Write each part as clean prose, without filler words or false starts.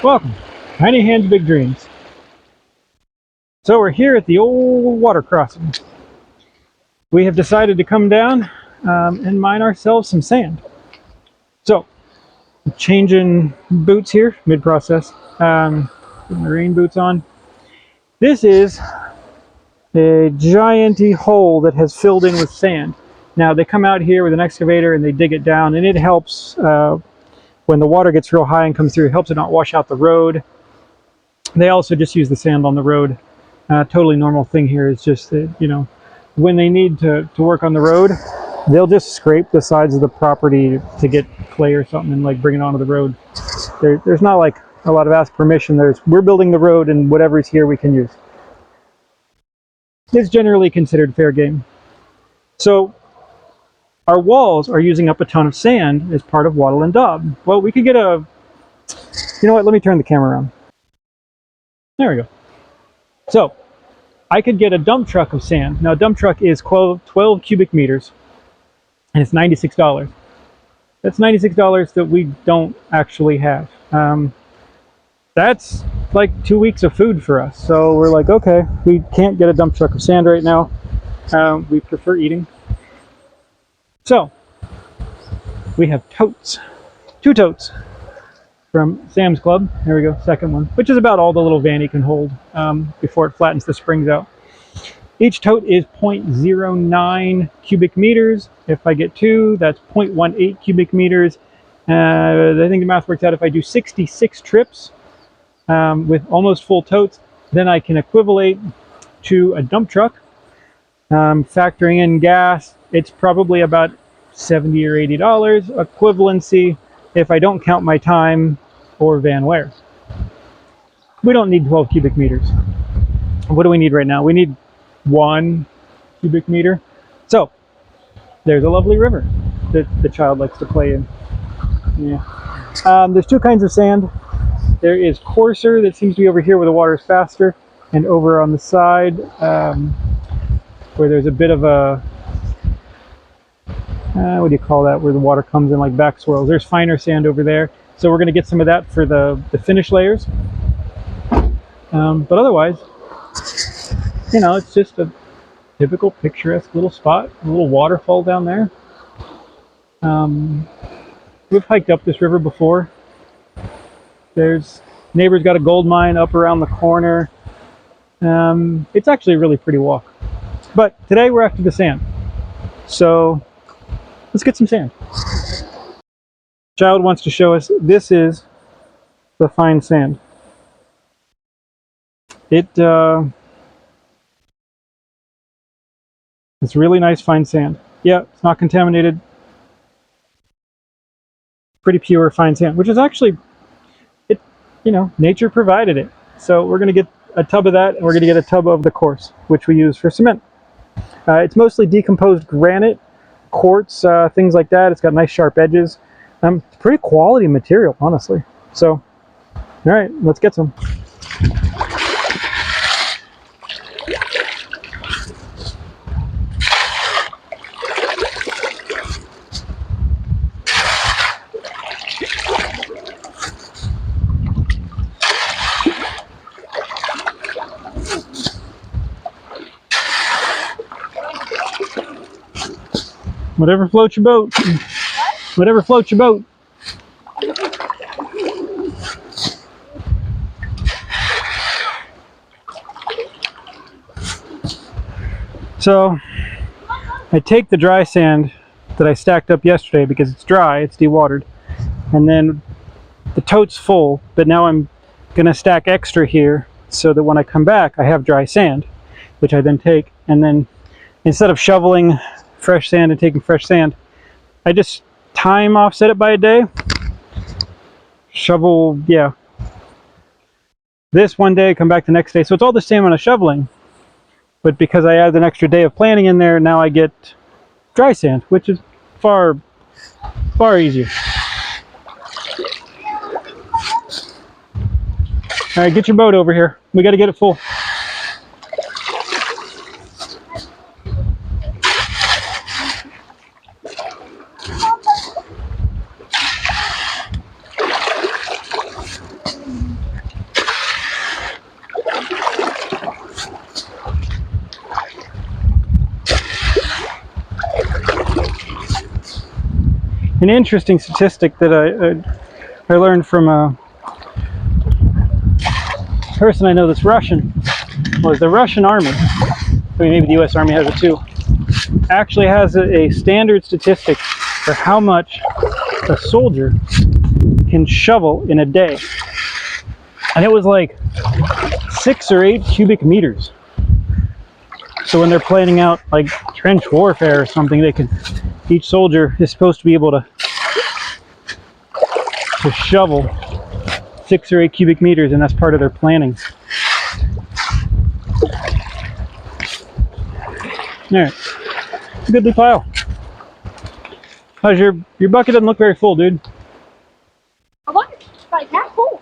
Welcome, Tiny Hands, Big Dreams. So we're here at the old water crossing. We have decided to come down and mine ourselves some sand. So, I'm changing boots here, mid-process. Putting my rain boots on. This is a giganty hole that has filled in with sand. Now they come out here with an excavator and they dig it down, and it helps when the water gets real high and comes through. It helps it not wash out the road. They also just use the sand on the road. Totally normal thing here is just that, you know, when they need to work on the road, they'll just scrape the sides of the property to get clay or something and like bring it onto the road. There's not like a lot of ask permission. We're building the road and whatever's here we can use. It's generally considered fair game. So our walls are using up a ton of sand as part of wattle and daub. Well, we could get you know what, let me turn the camera around. There we go. So I could get a dump truck of sand. Now a dump truck is 12 cubic meters and it's $96. That's $96 that we don't actually have. That's like 2 weeks of food for us. So we're like, okay, we can't get a dump truck of sand right now. We prefer eating. So we have totes, 2 totes from Sam's Club. There we go, second one, which is about all the little vanny can hold before it flattens the springs out. Each tote is 0.09 cubic meters. If I get 2, that's 0.18 cubic meters. I think the math works out if I do 66 trips with almost full totes, then I can equivalent to a dump truck. Factoring in gas, it's probably about $70 or $80 equivalency if I don't count my time or van wear. We don't need 12 cubic meters. What do we need right now? We need 1 cubic meter. So there's a lovely river that the child likes to play in. Yeah. There's 2 kinds of sand. There is coarser that seems to be over here where the water is faster, and over on the side where there's a bit of a what do you call that, where the water comes in like back swirls. There's finer sand over there, so we're going to get some of that for the finish layers. But otherwise, you know, it's just a typical picturesque little spot, a little waterfall down there. We've hiked up this river before. There's neighbor's got a gold mine up around the corner. It's actually a really pretty walk. But today we're after the sand. So let's get some sand. Child wants to show us, this is the fine sand. It's really nice fine sand. Yeah, it's not contaminated. Pretty pure fine sand, which is actually, you know, nature provided it. So we're going to get a tub of that, and we're going to get a tub of the coarse, which we use for cement. It's mostly decomposed granite, quartz, things like that. It's got nice sharp edges. It's pretty quality material, honestly. So, all right, let's get some. Whatever floats your boat. Whatever floats your boat. So I take the dry sand that I stacked up yesterday because it's dry, it's dewatered, and then the tote's full, but now I'm gonna stack extra here so that when I come back I have dry sand, which I then take, and then instead of shoveling fresh sand and taking fresh sand, I just time offset it by a day. Shovel, yeah, this one day, come back the next day. So it's all the same on a shoveling, but because I add an extra day of planting in there, now I get dry sand, which is far easier. All right, get your boat over here. We got to get it full. An interesting statistic that I learned from a person I know that's Russian was the Russian army, I mean maybe the US Army has it too, actually has a standard statistic for how much a soldier can shovel in a day. And it was like 6 or 8 cubic meters. So when they're planning out like trench warfare or something, they can, each soldier is supposed to be able to shovel 6 or 8 cubic meters, and that's part of their planning. Alright, goodly pile. How's your bucket? Doesn't look very full, dude. I want it like that full.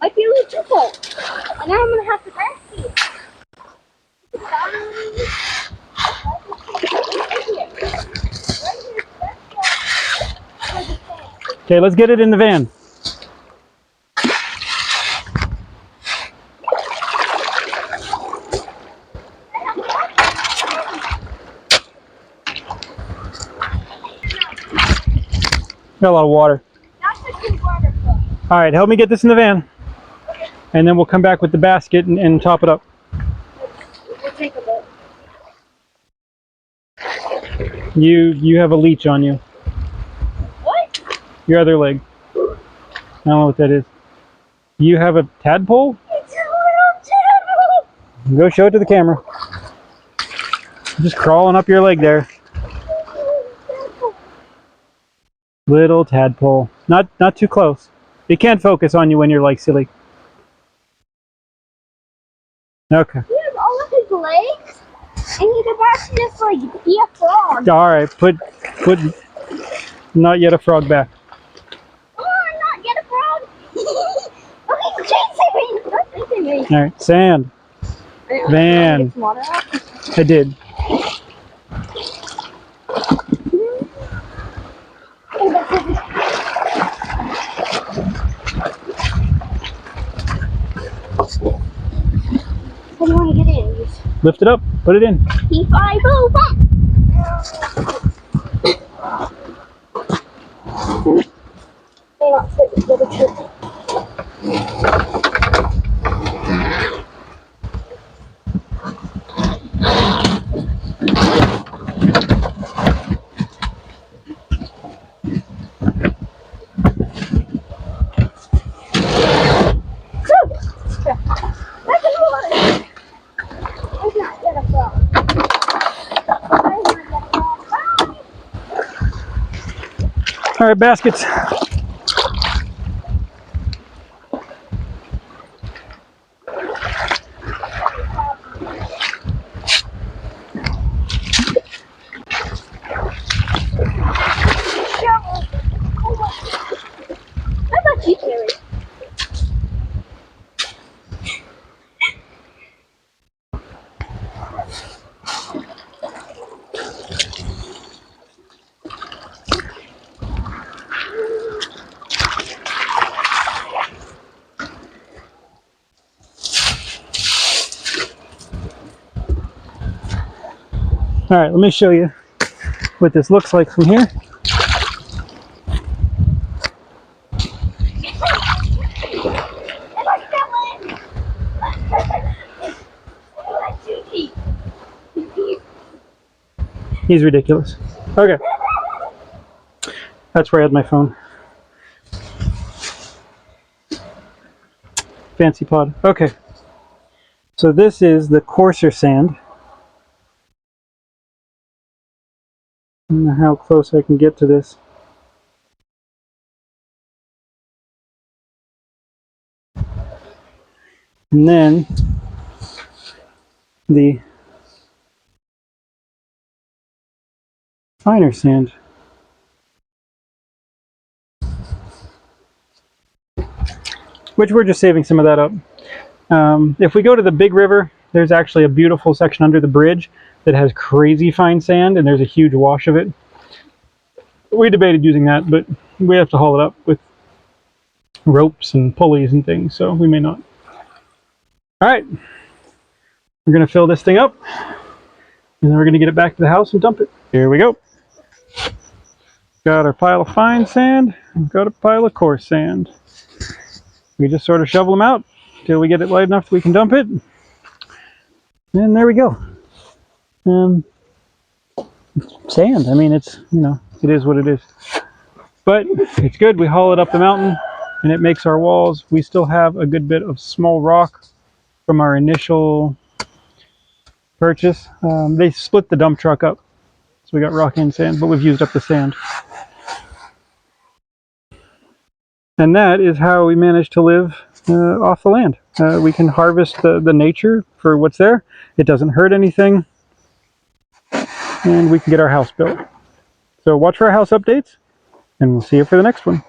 I feel it's too full. And now I'm gonna have to grab it. Okay, let's get it in the van. Got a lot of water. All right, help me get this in the van, and then we'll come back with the basket and top it up. We'll take a bit. You have a leech on you. What? Your other leg. I don't know what that is. You have a tadpole? It's a little tadpole. Go show it to the camera. Just crawling up your leg there. Little tadpole. Not too close. It can't focus on you when you're like silly. Okay. He has all of his legs, and he could actually just like be a frog. All right. Put not yet a frog back. Oh, I'm not yet a frog. Oh, he's chasing me. Stop chasing me. All right. Sand. Van. I did. How do you want to get in? Just Lift it up. Put it in. P5O pump. They're not fit together too. All right, baskets. All right, let me show you what this looks like from here. He's ridiculous. Okay. That's where I had my phone. Fancy pod. Okay. So this is the coarser sand. I don't know how close I can get to this. And then the finer sand. Which we're just saving some of that up. If we go to the big river, there's actually a beautiful section under the bridge that has crazy fine sand, and there's a huge wash of it. We debated using that, but we have to haul it up with ropes and pulleys and things, so we may not. All right, we're gonna fill this thing up, and then we're gonna get it back to the house and dump it. Here we go. Got our pile of fine sand, and got a pile of coarse sand. We just sort of shovel them out till we get it light enough that we can dump it. And there we go. Sand, I mean, it's, you know, it is what it is. But it's good. We haul it up the mountain and it makes our walls. We still have a good bit of small rock from our initial purchase. They split the dump truck up. So we got rock and sand, but we've used up the sand. And that is how we manage to live off the land. We can harvest the nature for what's there. It doesn't hurt anything. And we can get our house built. So watch for our house updates, and we'll see you for the next one.